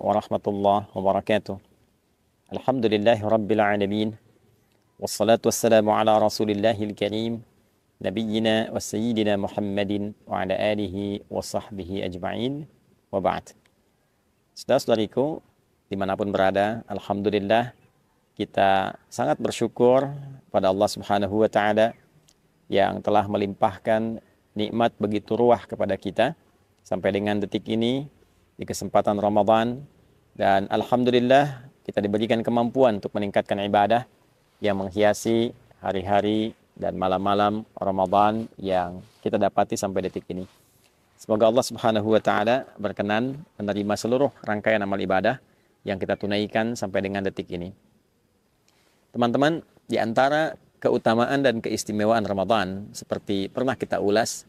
warahmatullahi wabarakatuh. Alhamdulillahi rabbil alamin. Wassalatu wassalamu ala rasulillahil karim. Nabiyyina wa sayyidina Muhammadin wa ala alihi wa sahbihi ajma'in. Wa ba'd. Saudara-saudariku, dimanapun berada, alhamdulillah kita sangat bersyukur pada Allah Subhanahu wa Ta'ala yang telah melimpahkan nikmat begitu ruah kepada kita sampai dengan detik ini di kesempatan Ramadan, dan alhamdulillah kita diberikan kemampuan untuk meningkatkan ibadah yang menghiasi hari-hari dan malam-malam Ramadan yang kita dapati sampai detik ini. Semoga Allah Subhanahu wa Ta'ala berkenan menerima seluruh rangkaian amal ibadah yang kita tunaikan sampai dengan detik ini. Teman-teman, di antara keutamaan dan keistimewaan Ramadan seperti pernah kita ulas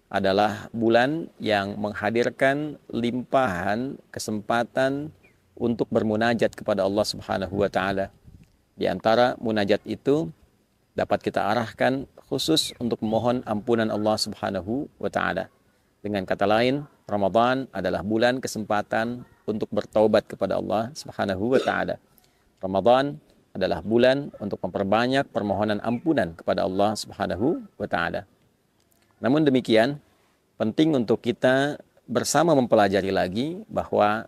adalah bulan yang menghadirkan limpahan kesempatan untuk bermunajat kepada Allah Subhanahu wa Ta'ala. Di antara munajat itu dapat kita arahkan khusus untuk memohon ampunan Allah Subhanahu wa Ta'ala. Dengan kata lain, Ramadan adalah bulan kesempatan untuk bertaubat kepada Allah Subhanahu wa Ta'ala. Ramadan adalah bulan untuk memperbanyak permohonan ampunan kepada Allah Subhanahu wa Ta'ala. Namun demikian, penting untuk kita bersama mempelajari lagi bahwa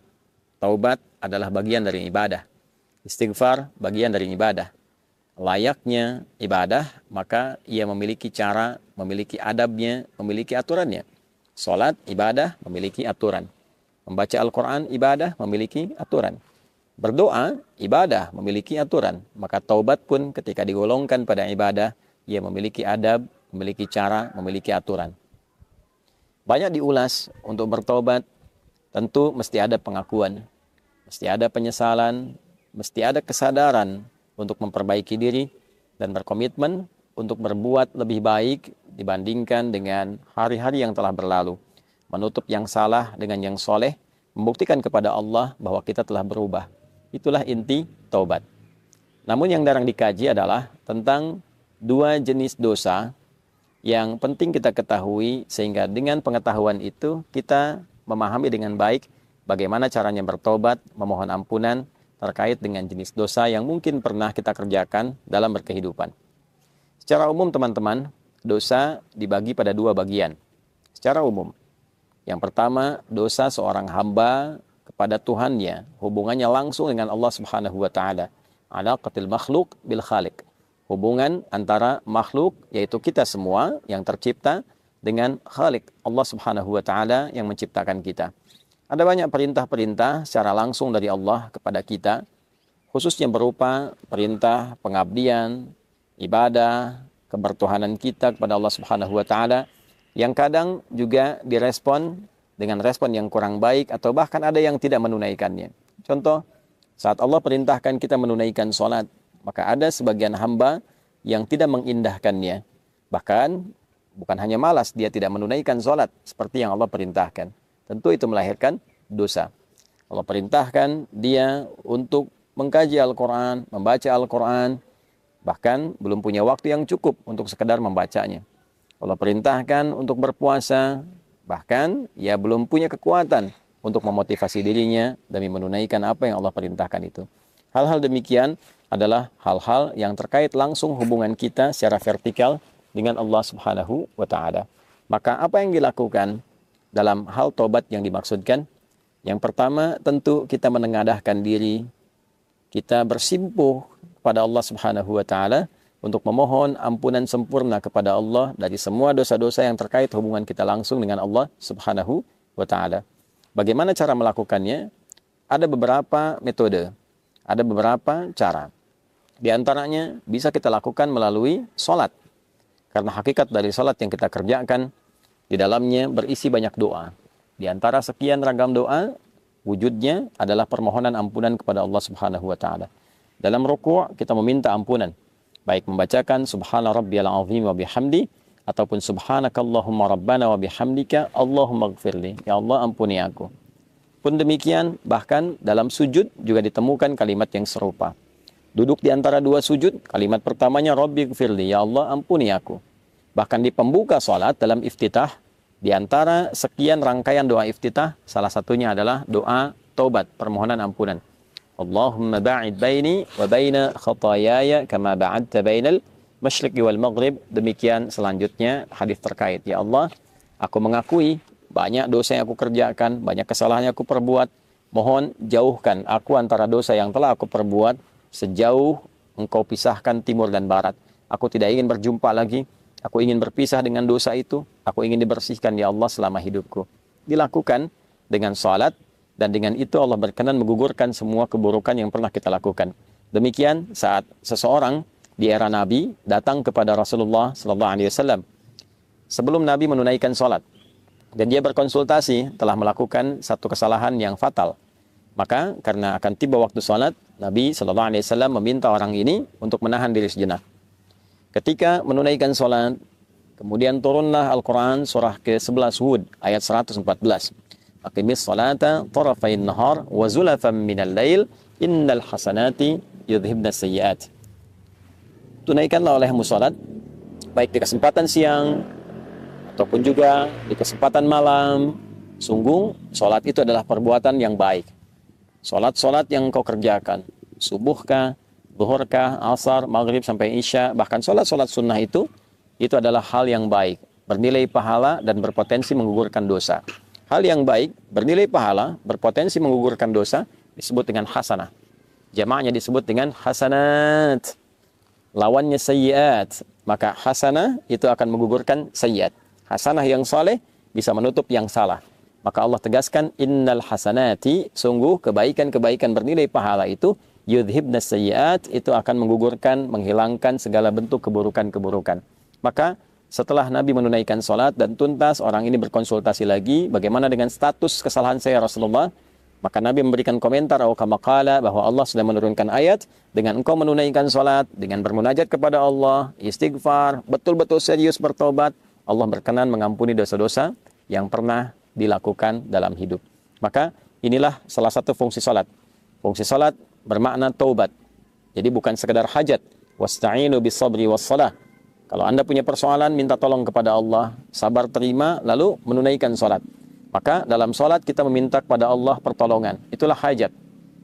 taubat adalah bagian dari ibadah. Istighfar bagian dari ibadah. Layaknya ibadah, maka ia memiliki cara, memiliki adabnya, memiliki aturannya. Salat, ibadah, memiliki aturan. Membaca Al-Quran, ibadah, memiliki aturan. Berdoa, ibadah, memiliki aturan. Maka taubat pun ketika digolongkan pada ibadah, ia memiliki adab, memiliki cara, memiliki aturan. Banyak diulas untuk bertaubat, tentu mesti ada pengakuan, mesti ada penyesalan, mesti ada kesadaran untuk memperbaiki diri dan berkomitmen untuk berbuat lebih baik dibandingkan dengan hari-hari yang telah berlalu. Menutup yang salah dengan yang soleh, membuktikan kepada Allah bahwa kita telah berubah. Itulah inti taubat. Namun yang jarang dikaji adalah tentang dua jenis dosa yang penting kita ketahui, sehingga dengan pengetahuan itu kita memahami dengan baik bagaimana caranya bertobat, memohon ampunan terkait dengan jenis dosa yang mungkin pernah kita kerjakan dalam berkehidupan. Secara umum teman-teman, dosa dibagi pada dua bagian. Secara umum, yang pertama, dosa seorang hamba kepada Tuhannya, hubungannya langsung dengan Allah Subhanahu wa Ta'ala. Alaqatil makhluk bil khaliq. Hubungan antara makhluk, yaitu kita semua yang tercipta, dengan Khalik, Allah Subhanahu wa Ta'ala yang menciptakan kita. Ada banyak perintah-perintah secara langsung dari Allah kepada kita, khususnya berupa perintah pengabdian, ibadah, kebertuhanan kita kepada Allah Subhanahu wa Ta'ala, yang kadang juga direspon dengan respon yang kurang baik, atau bahkan ada yang tidak menunaikannya. Contoh, saat Allah perintahkan kita menunaikan sholat, maka ada sebagian hamba yang tidak mengindahkannya. Bahkan bukan hanya malas, dia tidak menunaikan sholat seperti yang Allah perintahkan. Tentu itu melahirkan dosa. Allah perintahkan dia untuk mengkaji Al-Quran, membaca Al-Quran, bahkan belum punya waktu yang cukup untuk sekedar membacanya. Allah perintahkan untuk berpuasa, bahkan ia belum punya kekuatan untuk memotivasi dirinya demi menunaikan apa yang Allah perintahkan itu. Hal-hal demikian adalah hal-hal yang terkait langsung hubungan kita secara vertikal dengan Allah Subhanahu wa Ta'ala. Maka apa yang dilakukan dalam hal tobat yang dimaksudkan? Yang pertama, tentu kita menengadahkan diri, kita bersimpuh kepada Allah Subhanahu wa Ta'ala untuk memohon ampunan sempurna kepada Allah dari semua dosa-dosa yang terkait hubungan kita langsung dengan Allah Subhanahu wa Ta'ala. Bagaimana cara melakukannya? Ada beberapa metode, ada beberapa cara. Di antaranya bisa kita lakukan melalui sholat. Karena hakikat dari sholat yang kita kerjakan, di dalamnya berisi banyak doa. Di antara sekian ragam doa, wujudnya adalah permohonan ampunan kepada Allah Subhanahu wa Ta'ala. Dalam ruku' kita meminta ampunan, baik membacakan Subhana Rabbiyal Azim wa bihamdi, ataupun Subhanakallahumma Rabbana wa bihamdika Allahumma gfirli. Ya Allah, ampuni aku. Pun demikian, bahkan dalam sujud juga ditemukan kalimat yang serupa. Duduk di antara dua sujud, kalimat pertamanya Rabbi gfirli, ya Allah ampuni aku. Bahkan di pembuka sholat dalam iftitah, di antara sekian rangkaian doa iftitah, salah satunya adalah doa taubat, permohonan ampunan. Allahumma ba'id baini wa baina khataayaya kama ba'adta bainal masyriqi wal maghrib. Demikian selanjutnya hadis terkait. Ya Allah, aku mengakui banyak dosa yang aku kerjakan, banyak kesalahan yang aku perbuat. Mohon jauhkan aku antara dosa yang telah aku perbuat sejauh Engkau pisahkan timur dan barat. Aku tidak ingin berjumpa lagi. Aku ingin berpisah dengan dosa itu. Aku ingin dibersihkan ya Allah selama hidupku. Dilakukan dengan salat, dan dengan itu Allah berkenan menggugurkan semua keburukan yang pernah kita lakukan. Demikian saat seseorang di era Nabi datang kepada Rasulullah SAW sebelum Nabi menunaikan salat, dan dia berkonsultasi telah melakukan satu kesalahan yang fatal. Maka karena akan tiba waktu salat, Nabi SAW meminta orang ini untuk menahan diri sejenak. Ketika menunaikan salat, kemudian turunlah Al-Quran surah ke-11 Hud ayat 114. Aqimis salata tarafain nahar wa zulafan minal lail innal hasanati yudhibna sayyiat. Tunaikanlah olehmu salat baik di kesempatan siang ataupun juga di kesempatan malam. Sungguh salat itu adalah perbuatan yang baik. Salat-salat yang kau kerjakan, subuhkah, zuhurkah, asar, maghrib sampai isya, bahkan salat-salat sunnah itu adalah hal yang baik, bernilai pahala dan berpotensi menggugurkan dosa. Hal yang baik, bernilai pahala, berpotensi menggugurkan dosa, disebut dengan hasanah. Jamaknya disebut dengan hasanat. Lawannya sayyiat. Maka hasanah itu akan menggugurkan sayyiat. Hasanah yang saleh bisa menutup yang salah. Maka Allah tegaskan, innal hasanati, sungguh kebaikan-kebaikan bernilai pahala itu, yudhibna sayyiat, itu akan menggugurkan, menghilangkan segala bentuk keburukan-keburukan. Maka setelah Nabi menunaikan salat dan tuntas, orang ini berkonsultasi lagi, bagaimana dengan status kesalahan saya Rasulullah? Maka Nabi memberikan komentar kama qala, bahwa Allah sudah menurunkan ayat, dengan engkau menunaikan salat, dengan bermunajat kepada Allah, istighfar, betul-betul serius bertobat, Allah berkenan mengampuni dosa-dosa yang pernah dilakukan dalam hidup. Maka inilah salah satu fungsi salat. Fungsi salat bermakna taubat. Jadi bukan sekedar hajat. Wasta'inu bis sabri was salah. Kalau Anda punya persoalan, minta tolong kepada Allah, sabar terima, lalu menunaikan salat. Maka dalam salat kita meminta kepada Allah pertolongan. Itulah hajat.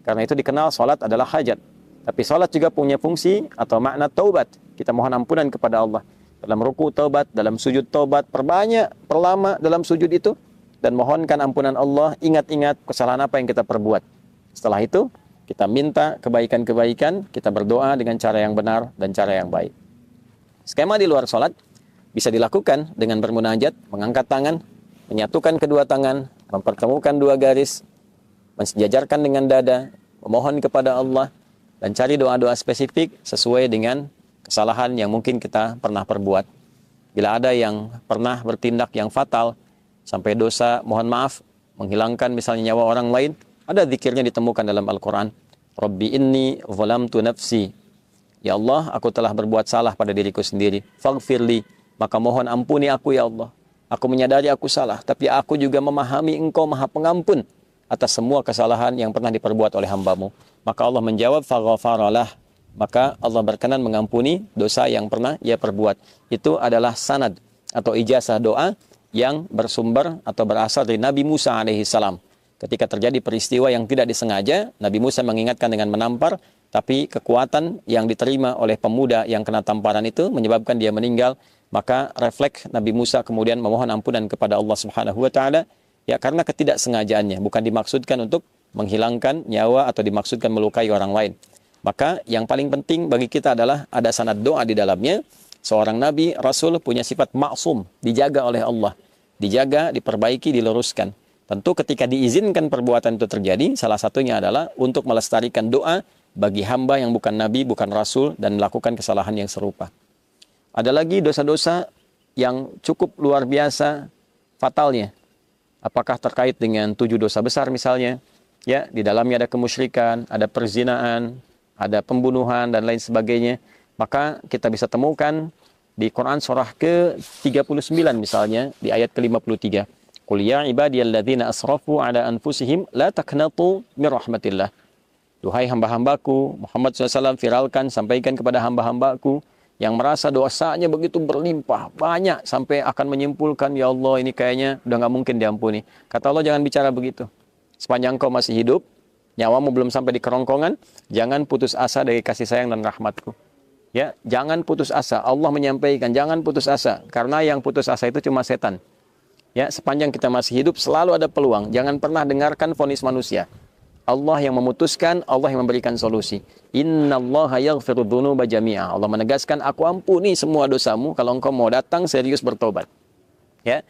Karena itu dikenal salat adalah hajat. Tapi salat juga punya fungsi atau makna taubat. Kita mohon ampunan kepada Allah. Dalam ruku taubat, dalam sujud taubat, perbanyak, perlama dalam sujud itu, dan mohonkan ampunan Allah, ingat-ingat kesalahan apa yang kita perbuat. Setelah itu, kita minta kebaikan-kebaikan, kita berdoa dengan cara yang benar dan cara yang baik. Skema di luar sholat bisa dilakukan dengan bermunajat, mengangkat tangan, menyatukan kedua tangan, mempertemukan dua garis, mensejajarkan dengan dada, memohon kepada Allah, dan cari doa-doa spesifik sesuai dengan kesalahan yang mungkin kita pernah perbuat. Bila ada yang pernah bertindak yang fatal, sampai dosa, mohon maaf, menghilangkan misalnya nyawa orang lain, ada zikirnya ditemukan dalam Al-Quran. Rabbi inni zalamtu nafsi. Ya Allah, aku telah berbuat salah pada diriku sendiri. Faghfirli, maka mohon ampuni aku ya Allah. Aku menyadari aku salah, tapi aku juga memahami Engkau Maha Pengampun atas semua kesalahan yang pernah diperbuat oleh hamba-Mu. Maka Allah menjawab, faghfaralah. Maka Allah berkenan mengampuni dosa yang pernah ia perbuat. Itu adalah sanad atau ijazah doa yang bersumber atau berasal dari Nabi Musa alaihissalam. Ketika terjadi peristiwa yang tidak disengaja, Nabi Musa mengingatkan dengan menampar, tapi kekuatan yang diterima oleh pemuda yang kena tamparan itu menyebabkan dia meninggal. Maka refleks Nabi Musa kemudian memohon ampunan kepada Allah Subhanahu wa taala, ya karena ketidaksengajaannya, bukan dimaksudkan untuk menghilangkan nyawa atau dimaksudkan melukai orang lain. Maka yang paling penting bagi kita adalah ada sanad doa di dalamnya. Seorang Nabi, Rasul punya sifat maksum, dijaga oleh Allah. Dijaga, diperbaiki, diluruskan. Tentu ketika diizinkan perbuatan itu terjadi, salah satunya adalah untuk melestarikan doa bagi hamba yang bukan Nabi, bukan Rasul, dan melakukan kesalahan yang serupa. Ada lagi dosa-dosa yang cukup luar biasa fatalnya. Apakah terkait dengan 7 dosa besar misalnya? Ya, di dalamnya ada kemusyrikan, ada perzinaan, ada pembunuhan, dan lain sebagainya. Maka kita bisa temukan di Quran surah ke-39 misalnya, di ayat ke-53. Qul ya ibadiyalladzina asrafu ala anfusihim la taqnatu min rahmatillah. Duhai hamba-hambaku, Muhammad SAW viralkan, sampaikan kepada hamba-hambaku yang merasa dosanya begitu berlimpah, banyak, sampai akan menyimpulkan, ya Allah ini kayaknya udah nggak mungkin diampuni. Kata Allah, jangan bicara begitu. Sepanjang kau masih hidup, nyawamu belum sampai di kerongkongan, jangan putus asa dari kasih sayang dan rahmatku. Ya, jangan putus asa. Allah menyampaikan, jangan putus asa. Karena yang putus asa itu cuma setan. Ya, sepanjang kita masih hidup, selalu ada peluang. Jangan pernah dengarkan vonis manusia. Allah yang memutuskan, Allah yang memberikan solusi. Innallaha yaghfiru dzunuba jami'a. Allah menegaskan, aku ampuni semua dosamu kalau engkau mau datang serius bertobat. Ya.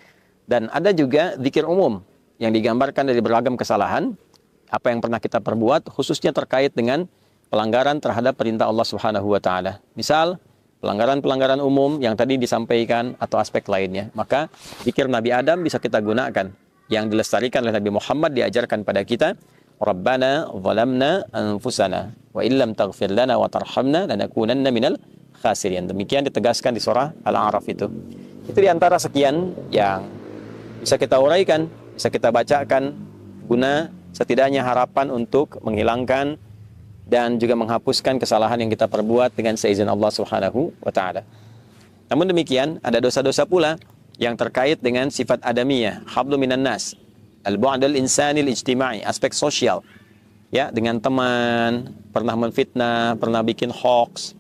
Dan ada juga zikir umum yang digambarkan dari beragam kesalahan, apa yang pernah kita perbuat, khususnya terkait dengan pelanggaran terhadap perintah Allah Subhanahu wa taala. Misal, pelanggaran-pelanggaran umum yang tadi disampaikan atau aspek lainnya. Maka zikir Nabi Adam bisa kita gunakan. Yang dilestarikan oleh Nabi Muhammad diajarkan pada kita, Rabbana zalamna anfusana wa illam taghfir lana wa tarhamna lanakunanna minal khasirin. Demikian ditegaskan di surah Al-A'raf itu. Itu diantara sekian yang bisa kita uraikan, bisa kita bacakan guna setidaknya harapan untuk menghilangkan dan juga menghapuskan kesalahan yang kita perbuat dengan seizin Allah Subhanahu wa taala. Namun demikian, ada dosa-dosa pula yang terkait dengan sifat adamiyah, hablu minan nas, al-bu'dal insanil ijtima'i, aspek sosial. Ya, dengan teman, pernah menfitnah, pernah bikin hoax,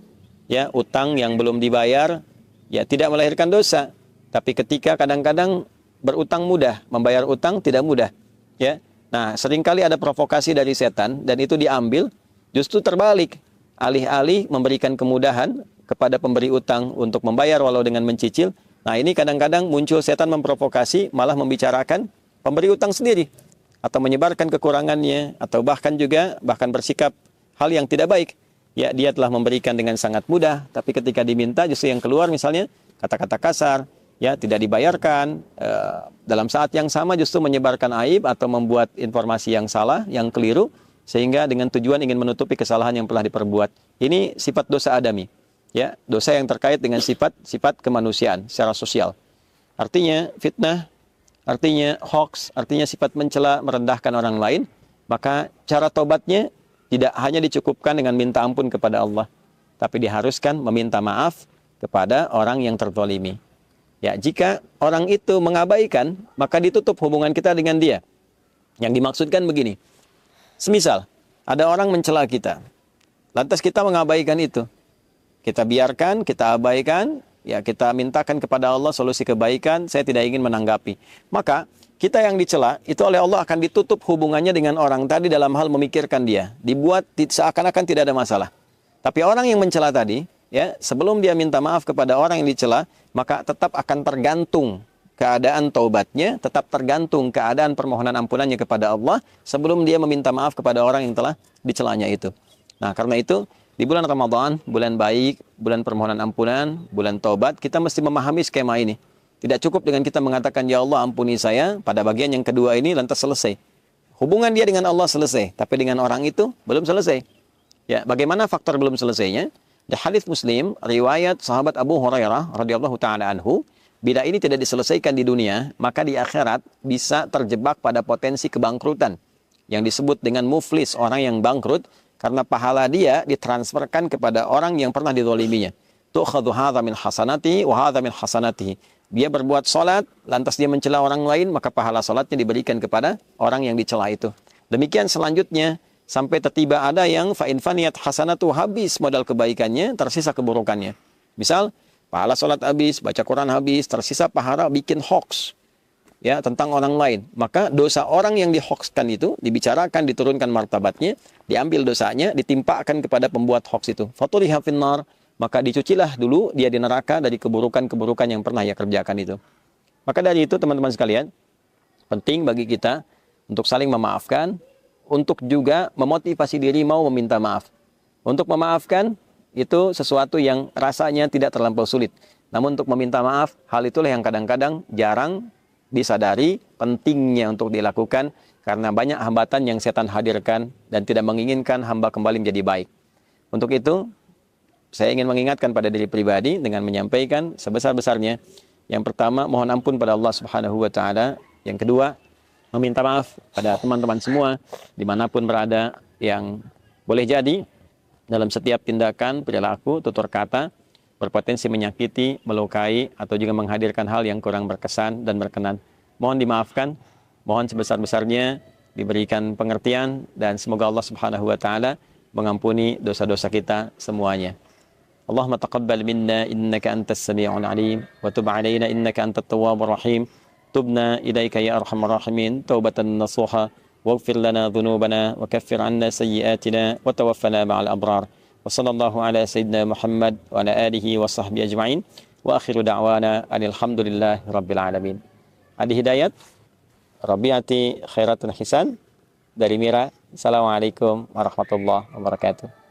ya, utang yang belum dibayar, ya tidak melahirkan dosa. Tapi ketika kadang-kadang berutang mudah, membayar utang tidak mudah, ya. Nah, seringkali ada provokasi dari setan dan itu diambil. Justru terbalik, alih-alih memberikan kemudahan kepada pemberi utang untuk membayar walau dengan mencicil. Nah, ini kadang-kadang muncul setan memprovokasi, malah membicarakan pemberi utang sendiri. Atau menyebarkan kekurangannya, atau bahkan bersikap hal yang tidak baik. Ya, dia telah memberikan dengan sangat mudah, tapi ketika diminta justru yang keluar misalnya kata-kata kasar, ya tidak dibayarkan, dalam saat yang sama justru menyebarkan aib atau membuat informasi yang salah, yang keliru, sehingga dengan tujuan ingin menutupi kesalahan yang pernah diperbuat. Ini sifat dosa adami, ya, dosa yang terkait dengan sifat kemanusiaan secara sosial. Artinya fitnah, artinya hoax, artinya sifat mencela, merendahkan orang lain. Maka cara tobatnya tidak hanya dicukupkan dengan minta ampun kepada Allah, tapi diharuskan meminta maaf kepada orang yang terzalimi. Ya, jika orang itu mengabaikan, maka ditutup hubungan kita dengan dia. Yang dimaksudkan begini. Semisal, ada orang mencela kita, lantas kita mengabaikan itu. Kita biarkan, kita abaikan, ya kita mintakan kepada Allah solusi kebaikan, saya tidak ingin menanggapi. Maka, kita yang dicela, itu oleh Allah akan ditutup hubungannya dengan orang tadi dalam hal memikirkan dia. Dibuat seakan-akan tidak ada masalah. Tapi orang yang mencela tadi, ya sebelum dia minta maaf kepada orang yang dicela, maka tetap akan tergantung keadaan taubatnya, tetap tergantung keadaan permohonan ampunannya kepada Allah sebelum dia meminta maaf kepada orang yang telah dicelanya itu. Nah, karena itu di bulan Ramadan, bulan baik, bulan permohonan ampunan, bulan taubat, kita mesti memahami skema ini. Tidak cukup dengan kita mengatakan, ya Allah ampuni saya, pada bagian yang kedua ini lantas selesai. Hubungan dia dengan Allah selesai, tapi dengan orang itu belum selesai. Ya, bagaimana faktor belum selesainya? Di hadits Muslim, riwayat sahabat Abu Hurairah radhiyallahu taala anhu, bila ini tidak diselesaikan di dunia, maka di akhirat bisa terjebak pada potensi kebangkrutan. Yang disebut dengan muflis, orang yang bangkrut, karena pahala dia ditransferkan kepada orang yang pernah dizaliminya. Tu'khadhu hadza min hasanati wa hadza min hasanatihi. Dia berbuat salat, lantas dia mencela orang lain, maka pahala salatnya diberikan kepada orang yang dicela itu. Demikian selanjutnya, sampai tertiba ada yang fa'in faniyat hasanatu, habis modal kebaikannya, tersisa keburukannya. Misal, pahala sholat habis, baca Quran habis, tersisa pahala bikin hoax, ya, tentang orang lain. Maka dosa orang yang dihoaxkan itu dibicarakan, diturunkan martabatnya, diambil dosanya, ditimpakan kepada pembuat hoax itu. Fatuliha finnar, maka dicucilah dulu dia di neraka dari keburukan-keburukan yang pernah ia kerjakan itu. Maka dari itu teman-teman sekalian, penting bagi kita untuk saling memaafkan, untuk juga memotivasi diri mau meminta maaf. Untuk memaafkan, itu sesuatu yang rasanya tidak terlampau sulit. Namun untuk meminta maaf, hal itulah yang kadang-kadang jarang disadari pentingnya untuk dilakukan karena banyak hambatan yang setan hadirkan dan tidak menginginkan hamba kembali menjadi baik. Untuk itu, saya ingin mengingatkan pada diri pribadi dengan menyampaikan sebesar-besarnya. Yang pertama, mohon ampun pada Allah Subhanahu wa taala. Yang kedua, meminta maaf pada teman-teman semua dimanapun berada yang boleh jadi dalam setiap tindakan, perilaku, tutur kata berpotensi menyakiti, melukai, atau juga menghadirkan hal yang kurang berkesan dan berkenan. Mohon dimaafkan, mohon sebesar-besarnya diberikan pengertian, dan semoga Allah Subhanahu wa taala mengampuni dosa-dosa kita semuanya. Allahumma taqabbal minna innaka antas sami'ul alim wa tub 'alaina innaka antat tawwabur rahim. Tubna ilaika ya arhamar rahimin taubatan nasuha waghfir lana dhunubana wa kaffir 'anna sayyi'atina wa tawaffana ma'al abrar. Wa sallallahu ala sayyidina Muhammad wa ala alihi wa sahbihi ajma'in. Wa akhiru da'wana alhamdulillahi rabbil alamin. Adi Hidayat, Rabiati Khairatul Hisan dari Mira. Assalamualaikum warahmatullahi wabarakatuh.